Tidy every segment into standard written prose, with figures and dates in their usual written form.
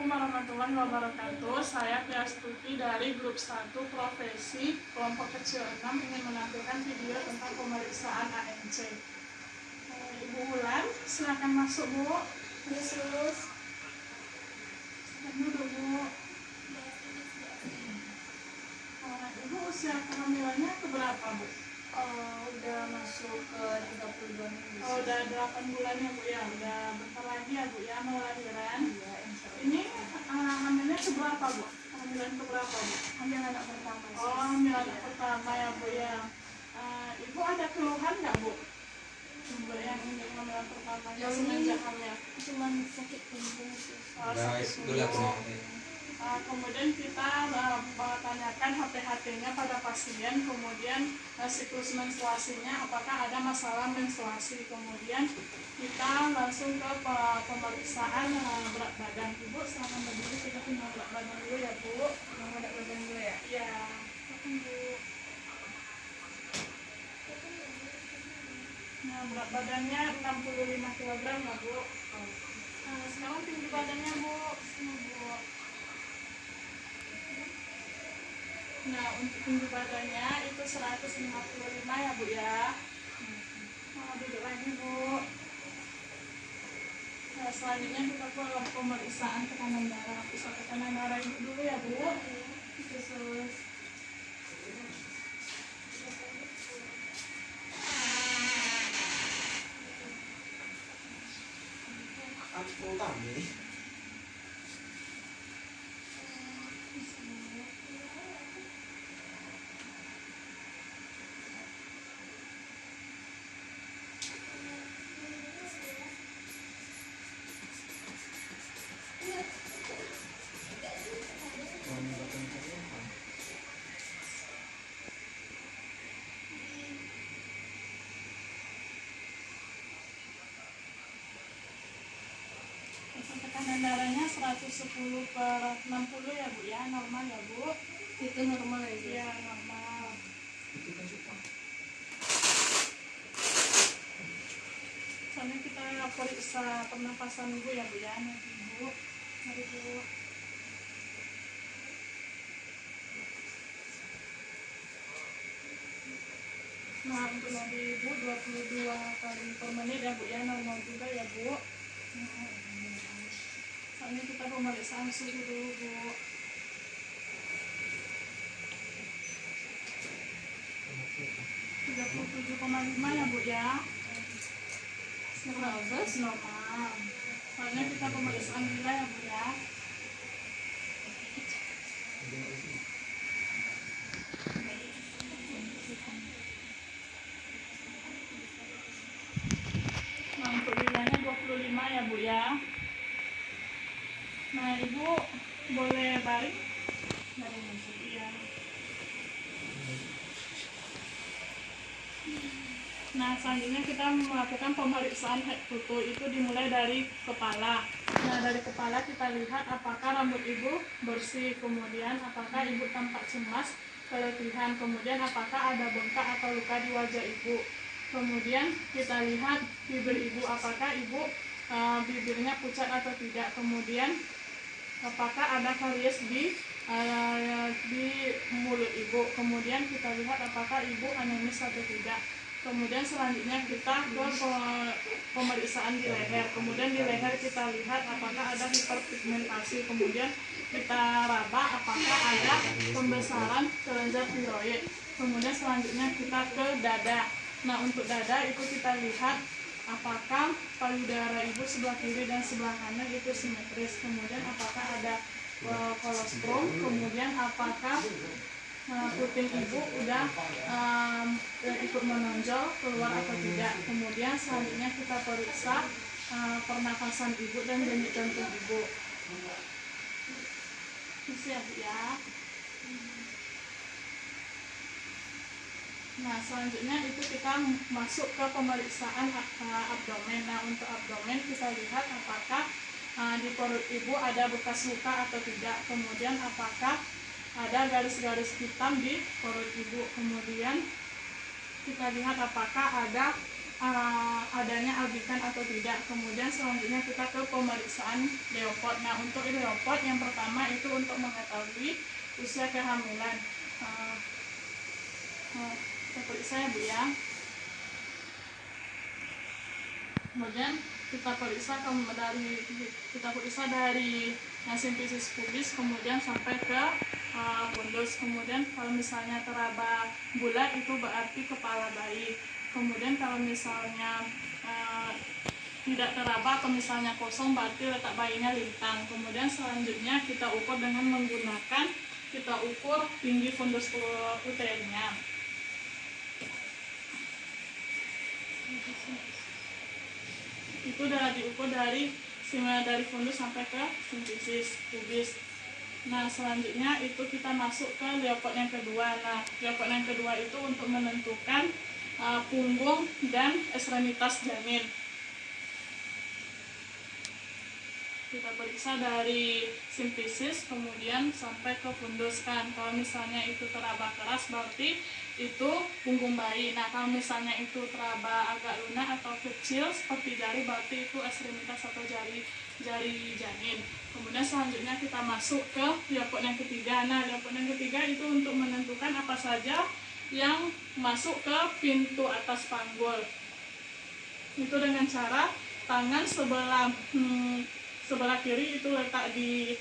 Assalamualaikum warahmatullahi wabarakatuh. Saya Piastuti dari grup 1 profesi kelompok kecil 6 ingin menampilkan video tentang pemeriksaan ANC. Ibu Wulan, silakan masuk Bu. Yesus. Silakan duduk Bu. Ibu usia kehamilannya keberapa Bu? Udah masuk ke 32 minggu. Udah 8 bulan ya Bu ya. Udah bentar lagi ya Bu ya mau lahiran. Iya, insya Allah. Ini hamilnya keberapa Bu? Hamilan keberapa Bu? Hamil anak pertama. Hamil anak pertama ya Bu ya. Ibu ada keluhan nggak Bu? Coba yang ini hamilan pertama semenjak hamil. Cuman sakit punggung sih. Kemudian kita tanyakan HT-HT-nya pada pasien, kemudian siklus menstruasinya apakah ada masalah menstruasi, kemudian kita langsung ke pemeriksaan berat badan. Ibu silakan berdiri, kita tinggal berat badan dulu ya Bu. Berat badan dulu ya. Iya, Bu. Nah, berat badannya 65 kg ya Bu. Sekarang tinggi badannya Bu. Sini Bu. Nah, untuk tinggi badannya itu 155 ya Bu ya. Duduk lagi Bu. Nah, selanjutnya kita ke pemeriksaan tekanan darah. Bisa tekanan darah Ibu dulu ya Bu. Terus Aku kami tekanan darahnya 110/60 ya Bu ya, normal ya Bu. Itu normal ya. Iya, normal. itu kan suka. Soalnya kita periksa pernapasan Ibu ya Bu ya, nanti Ibu. Mari Bu. Nah, untuk nadi Ibu 22 kali per menit ya Bu ya, normal juga ya Bu. Soalnya kita pemeriksaan suhu dulu Bu. 37,5 ya Bu ya. 100 normal. Soalnya kita pemeriksaan gula ya Bu ya. Nah, untuk gulanya 25 ya Bu ya. Nah, Ibu boleh baring dari masuk ya. Nah, selanjutnya kita melakukan pemeriksaan head foto. Itu dimulai dari kepala. Nah, dari kepala kita lihat apakah rambut Ibu bersih, kemudian apakah Ibu tampak cemas, keletihan, kemudian apakah ada bengkak atau luka di wajah Ibu. Kemudian kita lihat bibir Ibu, apakah Ibu bibirnya pucat atau tidak. Kemudian apakah ada karies di mulut Ibu. Kemudian kita lihat apakah Ibu anemis atau tidak. Kemudian selanjutnya kita ke pemeriksaan di leher. Kemudian di leher kita lihat apakah ada hiperpigmentasi. Kemudian kita raba apakah ada pembesaran kelenjar tiroid. Kemudian selanjutnya kita ke dada. Nah, untuk dada itu kita lihat apakah payudara Ibu sebelah kiri dan sebelah kanan itu simetris. Kemudian apakah ada kolostrum. Kemudian apakah puting Ibu udah ikut menonjol keluar atau tidak. Kemudian selanjutnya kita periksa pernafasan Ibu dan denyut jantung Ibu. Siap ya. Nah, selanjutnya itu kita masuk ke pemeriksaan abdomen. Nah, untuk abdomen kita lihat apakah di perut Ibu ada bekas luka atau tidak. Kemudian apakah ada garis-garis hitam di perut Ibu. Kemudian kita lihat apakah ada adanya albikan atau tidak. Kemudian selanjutnya kita ke pemeriksaan leopard. Nah, untuk leopard yang pertama itu untuk mengetahui usia kehamilan. Kita periksa ya Bu ya. Kemudian kita periksa dari simfisis pubis, kemudian sampai ke fundus. Kemudian kalau misalnya teraba bulat itu berarti kepala bayi. Kemudian kalau misalnya tidak teraba atau misalnya kosong berarti letak bayinya lintang. Kemudian selanjutnya kita ukur dengan menggunakan tinggi fundus uternya. Itu udah diukur dari fundus sampai ke simfisis pubis. Nah, selanjutnya itu kita masuk ke leopard yang kedua. Nah, leopard yang kedua itu untuk menentukan punggung dan ekstremitas janin. Kita periksa dari simfisis kemudian sampai ke fundus kan. Kalau misalnya itu teraba keras berarti itu punggung bayi. Nah, kalau misalnya itu teraba agak lunak atau kecil seperti jari berarti itu ekstremitas atau jari janin. Kemudian selanjutnya kita masuk ke leopard yang ketiga. Nah, leopard yang ketiga itu untuk menentukan apa saja yang masuk ke pintu atas panggul. Itu dengan cara tangan sebelah kiri itu letak di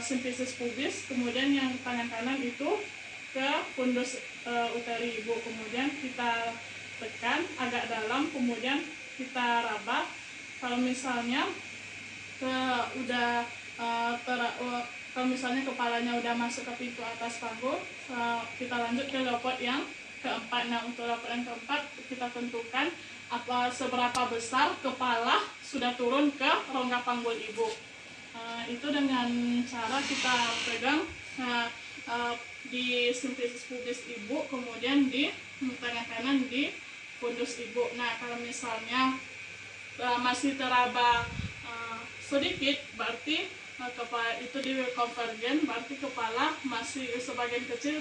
simfisis pubis, kemudian yang tangan kanan itu ke fundus uteri ibu. Kemudian kita tekan agak dalam, kemudian kita raba. Kalau misalnya kalau misalnya kepalanya udah masuk ke pintu atas panggul, kita lanjut ke leopard yang keempat. Nah, untuk leopard yang keempat kita tentukan seberapa besar kepala sudah turun ke rongga panggul ibu. Itu dengan cara kita pegang di simfisis pubis ibu, kemudian di tangan kanan di fundus ibu. Nah, kalau misalnya masih teraba sedikit berarti kepala itu di konvergen, berarti kepala masih sebagian kecil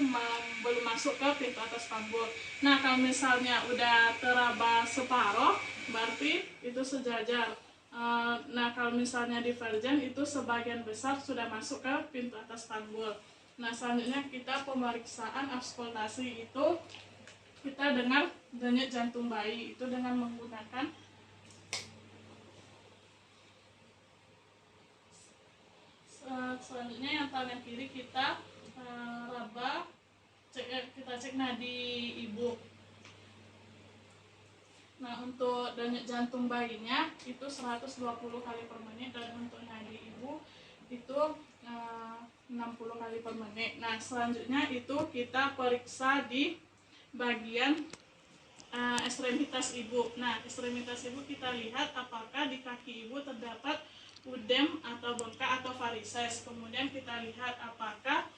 belum masuk ke pintu atas panggul. Nah, kalau misalnya udah teraba separoh berarti itu sejajar. Nah, kalau misalnya divergen itu sebagian besar sudah masuk ke pintu atas panggul. Nah, selanjutnya kita pemeriksaan auskultasi, itu kita dengar denyut jantung bayi itu dengan menggunakan selanjutnya yang tangan kiri kita raba, kita cek nadi ibu. Nah, untuk denyut jantung bayinya itu 120 kali per menit, dan untuk nadi ibu itu 60 kali per menit. Nah, selanjutnya itu kita periksa di bagian ekstremitas ibu. Nah, ekstremitas ibu kita lihat apakah di kaki ibu terdapat udem atau bengkak atau varises. Kemudian kita lihat apakah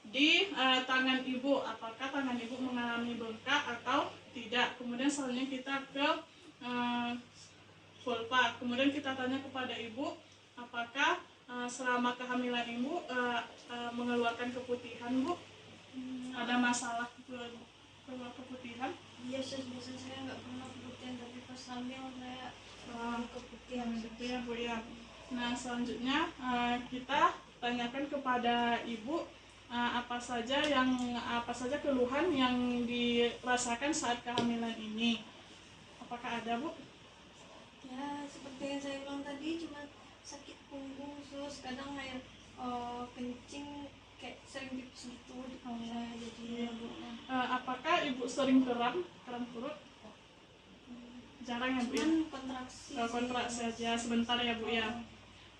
di tangan ibu, apakah tangan ibu mengalami bengkak atau tidak. Kemudian selanjutnya kita ke vulva. Kemudian kita tanya kepada ibu apakah selama kehamilan ibu mengeluarkan keputihan, Bu? Ada masalah keluar keputihan? Iya, biasanya saya nggak pernah keputihan, tapi pas hamil saya keputihan gitu ya, Bu ya. Nah, selanjutnya kita tanyakan kepada ibu apa saja keluhan yang dirasakan saat kehamilan ini. Apakah ada, Bu? Ya, seperti yang saya bilang tadi, cuma sakit punggung, terus kadang air kencing kayak sering pipis gitu di punggung saya, jadi ya, Bu. Apakah ibu sering kram perut? Jarang ya, Bu ya? Kontraksi aja sebentar ya, Bu ya.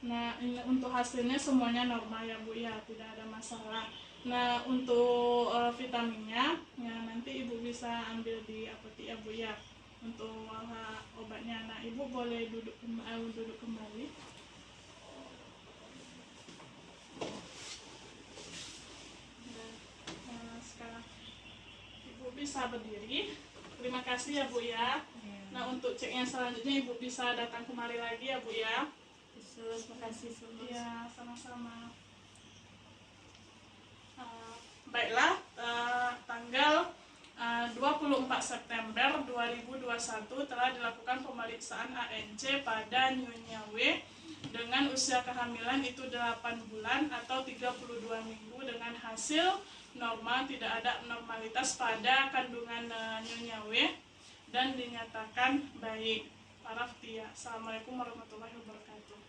Nah, untuk hasilnya semuanya normal ya, Bu ya, tidak ada masalah. Nah, untuk vitaminnya ya nanti ibu bisa ambil di apotek ya, Bu ya. Untuk obatnya, nah ibu boleh duduk kembali. Nah, sekarang ibu bisa berdiri. Terima kasih ya, Bu ya. Nah, untuk cek yang selanjutnya ibu bisa datang kemari lagi ya, Bu ya. Terima kasih semua. Ya, sama-sama. Baiklah, tanggal 24 September 2021 telah dilakukan pemeriksaan ANC pada Nyonya W dengan usia kehamilan itu 8 bulan atau 32 minggu dengan hasil normal, tidak ada abnormalitas pada kandungan Nyonya W dan dinyatakan baik. Paraf Tia. Assalamualaikum warahmatullahi wabarakatuh.